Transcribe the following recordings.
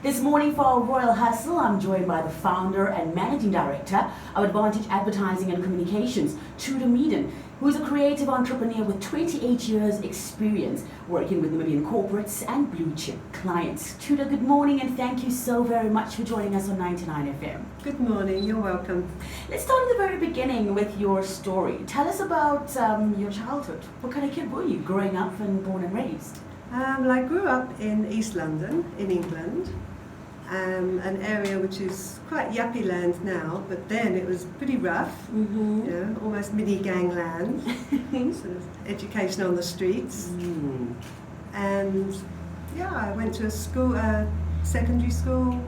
This morning for our Royal Hustle, I'm joined by the founder and managing director of Advantage Advertising and Communications, Truda Meaden, who is a creative entrepreneur with 28 years experience working with Namibian corporates and blue chip clients. Truda, good morning and thank you so very much for joining us on 99 FM. Good morning, you're welcome. Let's start at the very beginning with your story. Tell us about your childhood. What kind of kid were you growing up and born and raised? Well, I grew up in East London, in England, an area which is quite yuppie land now, but then it was pretty rough, you know, almost mini gangland, sort of education on the streets. And yeah, I went to a school, secondary school,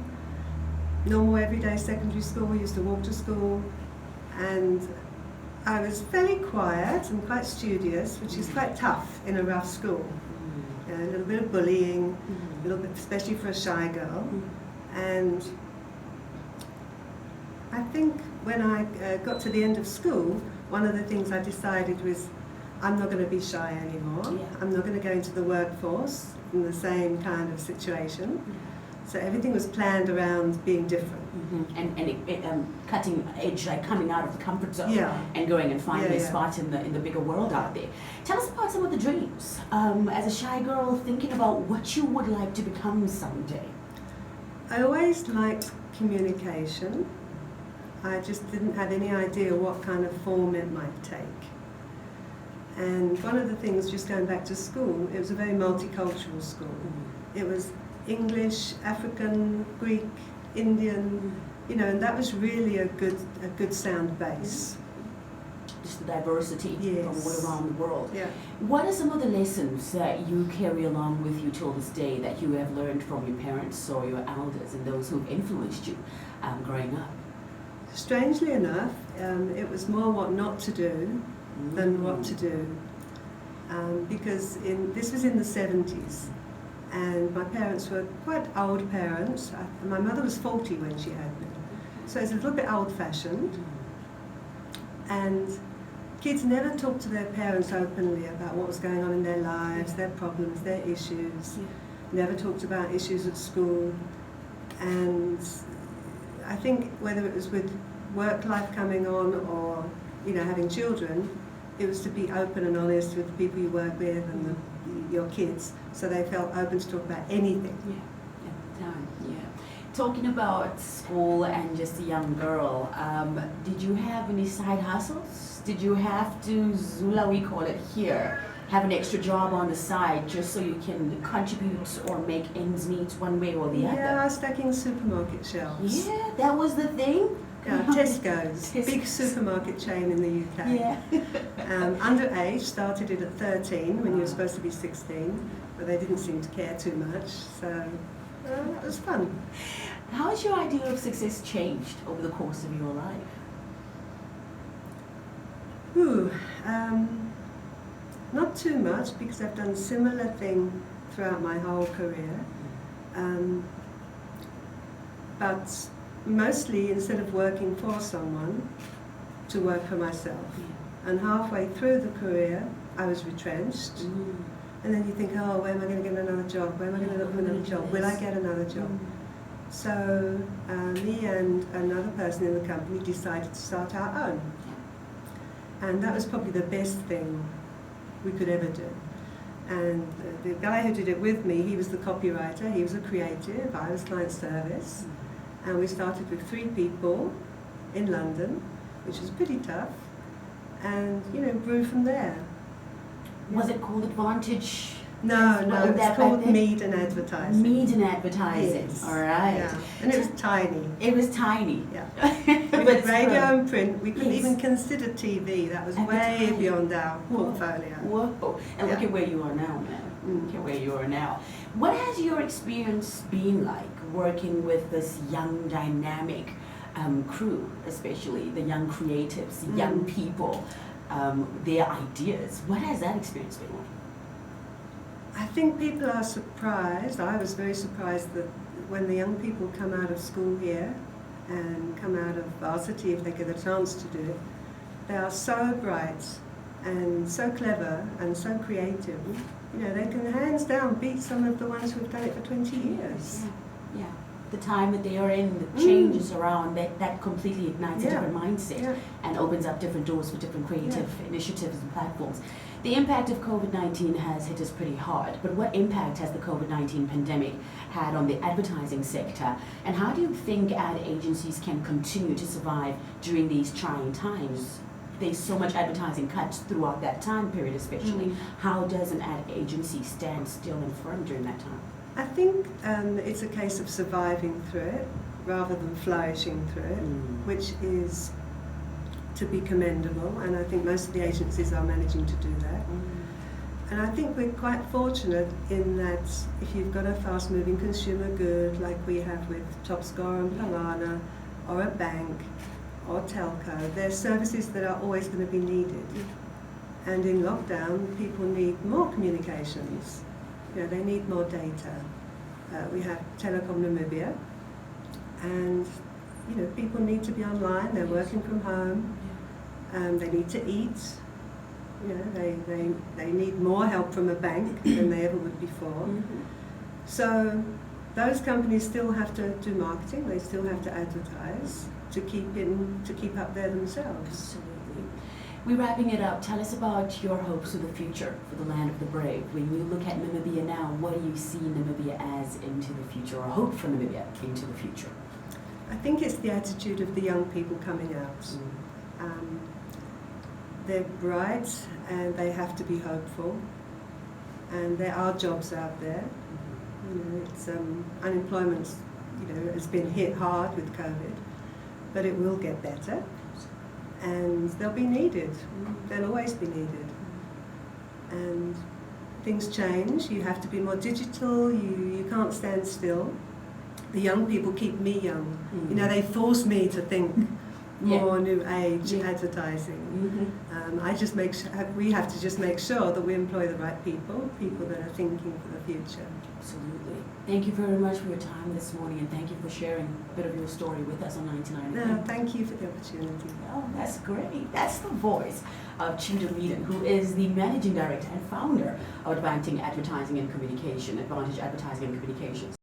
normal everyday secondary school. We used to walk to school, and I was fairly quiet and quite studious, which is quite tough in a rough school. A little bit of bullying, a little bit, especially for a shy girl. And I think when I got to the end of school, one of the things I decided was I'm not going to be shy anymore. I'm not going to go into the workforce in the same kind of situation. So everything was planned around being different. And cutting edge, like coming out of the comfort zone and going and finding a spot in the bigger world out there. Tell us about some of the dreams. As a shy girl, thinking about what you would like to become someday. I always liked communication. I just didn't have any idea what kind of form it might take. And one of the things, just going back to school, it was a very multicultural school. It was English, African, Greek, Indian, you know, and that was really a good sound base. Just the diversity from all around the world. What are some of the lessons that you carry along with you till this day that you have learned from your parents or your elders and those who've influenced you growing up? Strangely enough, it was more what not to do than what to do. Because this was in the 70s. And my parents were quite old parents. My mother was 40 when she had me. So it's a little bit old-fashioned. And kids never talked to their parents openly about what was going on in their lives, their problems, their issues. Never talked about issues at school. And I think whether it was with work life coming on or, you know, having children, it was to be open and honest with the people you work with and your kids, so they felt open to talk about anything. Talking about school and just a young girl, did you have any side hustles? Did you have to, Zula we call it here, have an extra job on the side just so you can contribute or make ends meet one way or the other? Yeah, I was stacking supermarket shelves. Yeah, that was the thing? Yeah, Tesco's, big supermarket chain in the UK. Underage, started it at 13 when you were supposed to be 16, but they didn't seem to care too much, so that was fun. How has your idea of success changed over the course of your life? Not too much, because I've done a similar thing throughout my whole career. But mostly, instead of working for someone, to work for myself. And halfway through the career, I was retrenched. And then you think, oh, where am I going to get another job? Where am I going to look for another job? Will I get another job? So me and another person in the company decided to start our own. And that was probably the best thing we could ever do. And the guy who did it with me, he was the copywriter, he was a creative, I was client service. And we started with 3 people in London, which was pretty tough, and, you know, grew from there. Was it called Advantage? No, it's called Meaden Advertising. Meaden Advertising, yes. All right. Yeah. And it was tiny. It was tiny. We did radio and print. We couldn't even consider TV. That was way beyond our portfolio. Whoa. And look at where you are now, man. Look at where you are now. What has your experience been like working with this young, dynamic crew, especially the young creatives, young people, their ideas? What has that experience been like? I think people are surprised. I was very surprised that when the young people come out of school here and come out of varsity, if they get a chance to do it, they are so bright and so clever and so creative. You know, they can hands down beat some of the ones who have done it for 20 years. Yeah. the time that they are in, the changes around, that completely ignites a different mindset and opens up different doors for different creative initiatives and platforms. The impact of COVID-19 has hit us pretty hard, but what impact has the COVID-19 pandemic had on the advertising sector, and how do you think ad agencies can continue to survive during these trying times? There's so much advertising cuts throughout that time period especially. How does an ad agency stand still and firm during that time? I think it's a case of surviving through it rather than flourishing through it, which is to be commendable, and I think most of the agencies are managing to do that. And I think we're quite fortunate in that if you've got a fast-moving consumer good like we have with Topscore and Palana, or a bank, or telco, they're services that are always going to be needed. And in lockdown, people need more communications. You know, they need more data. We have Telecom Namibia, and you know, people need to be online. They're working from home. They need to eat. You know, they need more help from a bank than they ever would before. So those companies still have to do marketing. They still have to advertise to keep up there themselves. Absolutely. We're wrapping it up. Tell us about your hopes for the future for the land of the brave. When you look at Namibia now, what do you see Namibia as into the future, or hope for Namibia into the future? I think it's the attitude of the young people coming out. They're bright and they have to be hopeful, and there are jobs out there. You know, it's unemployment, you know, has been hit hard with COVID, but it will get better, and they'll be needed. They'll always be needed, and things change. You have to be more digital. You can't stand still. The young people keep me young. You know, they force me to think more new age advertising. I just we have to just make sure that we employ the right people that are thinking for the future. Absolutely. Thank you very much for your time this morning, and thank you for sharing a bit of your story with us on 99. No, thank you for the opportunity. Oh, that's great. That's the voice of Truda Meaden, who is the Managing Director and Founder of Advantage Advertising and Communication, Advantage Advertising and Communications.